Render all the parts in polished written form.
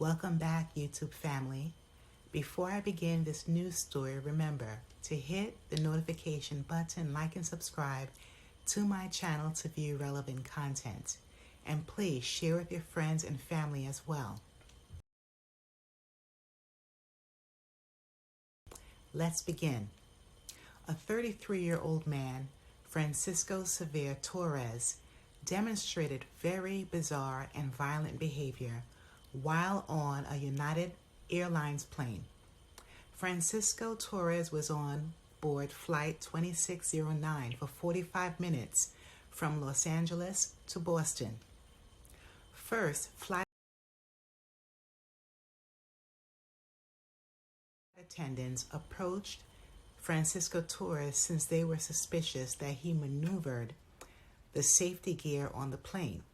Welcome back, YouTube family. Before I begin this news story, remember to hit the notification button, like and subscribe to my channel to view relevant content. And please share with your friends and family as well. Let's begin. A 33-year-old man, Francisco Xavier Torres, demonstrated very bizarre and violent behavior while on a United Airlines plane. Francisco Torres was on board Flight 2609 for 45 minutes from Los Angeles to Boston. First, flight attendants approached Francisco Torres since they were suspicious that he maneuvered the safety gear on the plane.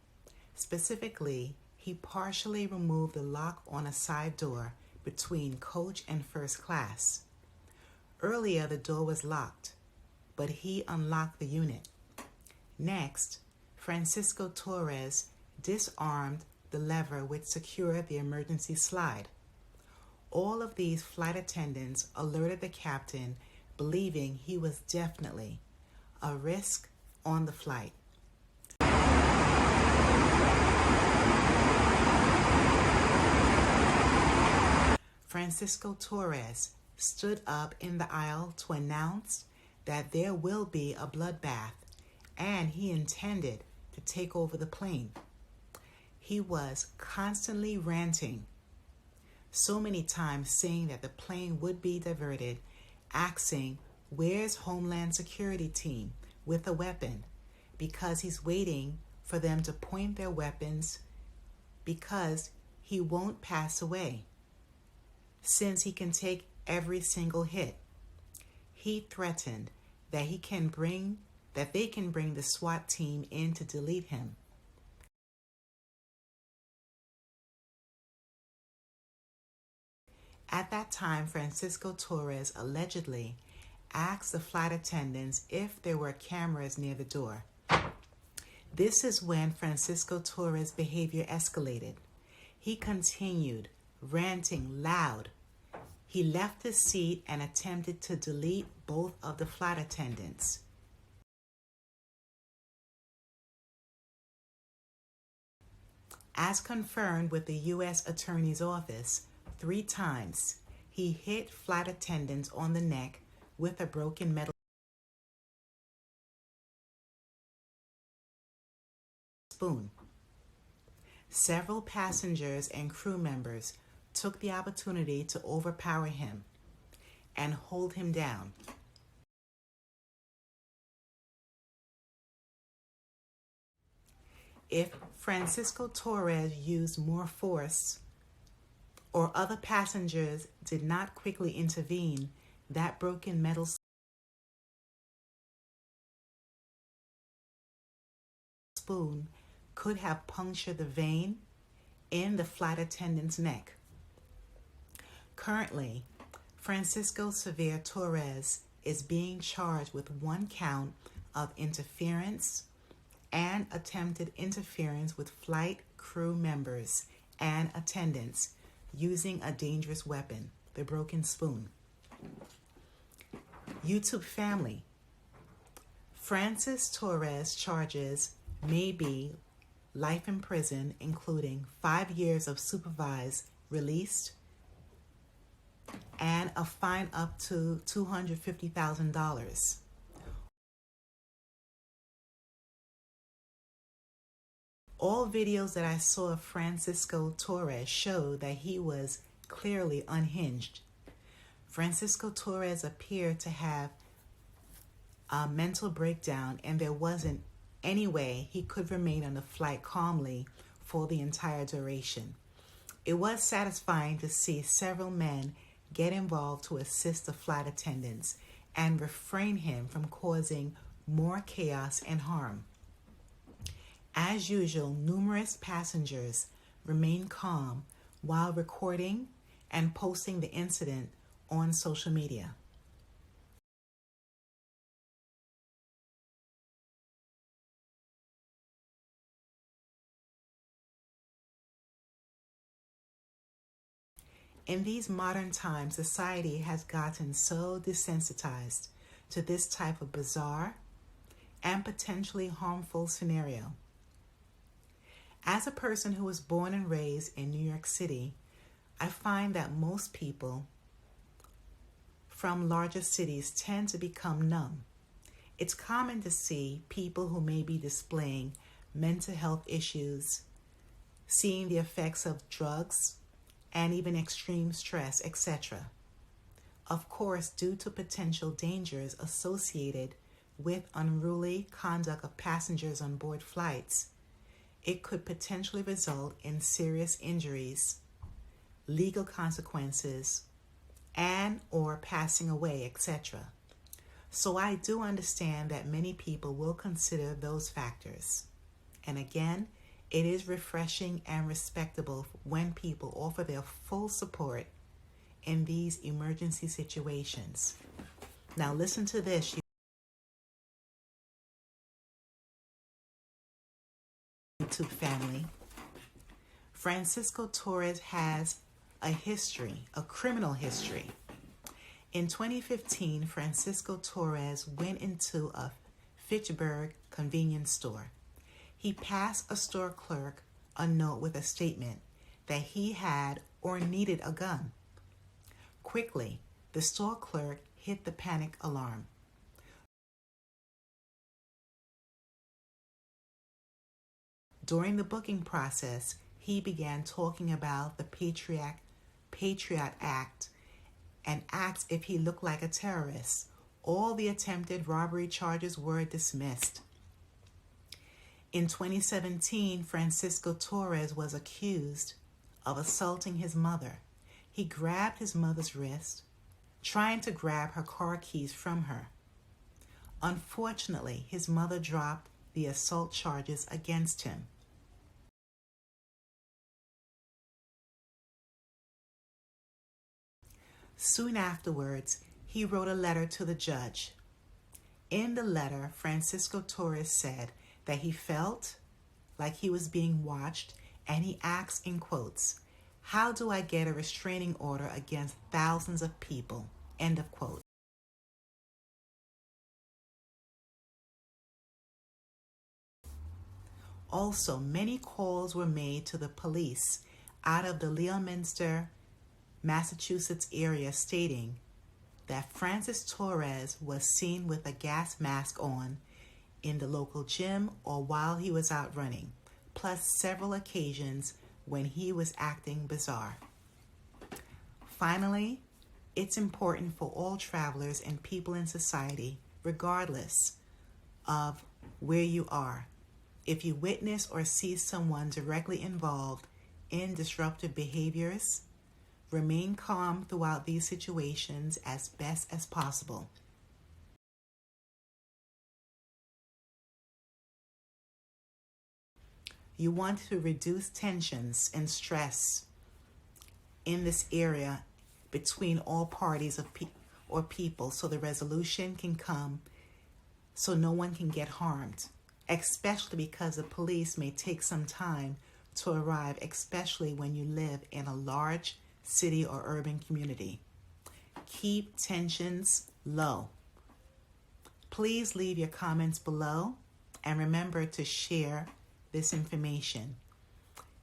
Specifically, he partially removed the lock on a side door between coach and first class. Earlier, the door was locked, but he unlocked the unit. Next, Francisco Torres disarmed the lever which secured the emergency slide. All of these flight attendants alerted the captain, believing he was definitely a risk on the flight. Francisco Torres stood up in the aisle to announce that there will be a bloodbath, and he intended to take over the plane. He was constantly ranting, so many times saying that the plane would be diverted, asking, "Where's Homeland Security team with a weapon?" because he's waiting for them to point their weapons because he won't pass away, since he can take every single hit. He threatened that they can bring the SWAT team in to delete him. At that time, Francisco Torres allegedly asked the flight attendants if there were cameras near the door. This is when Francisco Torres' behavior escalated. He continued ranting loud. He left his seat and attempted to delete both of the flight attendants. As confirmed with the U.S. Attorney's Office, 3 times he hit flight attendants on the neck with a broken metal spoon. Several passengers and crew members took the opportunity to overpower him and hold him down. If Francisco Torres used more force or other passengers did not quickly intervene, that broken metal spoon could have punctured the vein in the flight attendant's neck. Currently, Francisco Xavier Torres is being charged with 1 count of interference and attempted interference with flight crew members and attendants using a dangerous weapon, the broken spoon. YouTube family, Francis Torres' charges may be life in prison, including 5 years of supervised release and a fine up to $250,000. All videos that I saw of Francisco Torres showed that he was clearly unhinged. Francisco Torres appeared to have a mental breakdown, and there wasn't any way he could remain on the flight calmly for the entire duration. It was satisfying to see several men get involved to assist the flight attendants and refrain him from causing more chaos and harm. As usual, numerous passengers remained calm while recording and posting the incident on social media. In these modern times, society has gotten so desensitized to this type of bizarre and potentially harmful scenario. As a person who was born and raised in New York City, I find that most people from larger cities tend to become numb. It's common to see people who may be displaying mental health issues, seeing the effects of drugs, and even extreme stress, etc. Of course, due to potential dangers associated with unruly conduct of passengers on board flights, it could potentially result in serious injuries, legal consequences, and or passing away, etc. So I do understand that many people will consider those factors. And again, it is refreshing and respectable when people offer their full support in these emergency situations. Now listen to this, YouTube family. Francisco Torres has a history, a criminal history. In 2015, Francisco Torres went into a Fitchburg convenience store. He passed a store clerk a note with a statement that he had or needed a gun. Quickly, the store clerk hit the panic alarm. During the booking process, he began talking about the Patriot Act and asked if he looked like a terrorist. All the attempted robbery charges were dismissed. In 2017, Francisco Torres was accused of assaulting his mother. He grabbed his mother's wrist, trying to grab her car keys from her. Unfortunately, his mother dropped the assault charges against him. Soon afterwards, he wrote a letter to the judge. In the letter, Francisco Torres said that he felt like he was being watched, and he asked in quotes, "How do I get a restraining order against thousands of people?" End of quote. Also, many calls were made to the police out of the Leominster, Massachusetts area stating that Francis Torres was seen with a gas mask on in the local gym or while he was out running, plus several occasions when he was acting bizarre. Finally, it's important for all travelers and people in society, regardless of where you are. If you witness or see someone directly involved in disruptive behaviors, remain calm throughout these situations as best as possible. You want to reduce tensions and stress in this area between all parties or people so the resolution can come so no one can get harmed, especially because the police may take some time to arrive, especially when you live in a large city or urban community. Keep tensions low. Please leave your comments below and remember to share this information.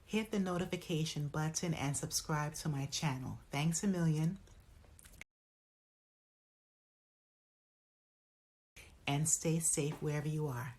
Hit the notification button and subscribe to my channel. Thanks a million. And stay safe wherever you are.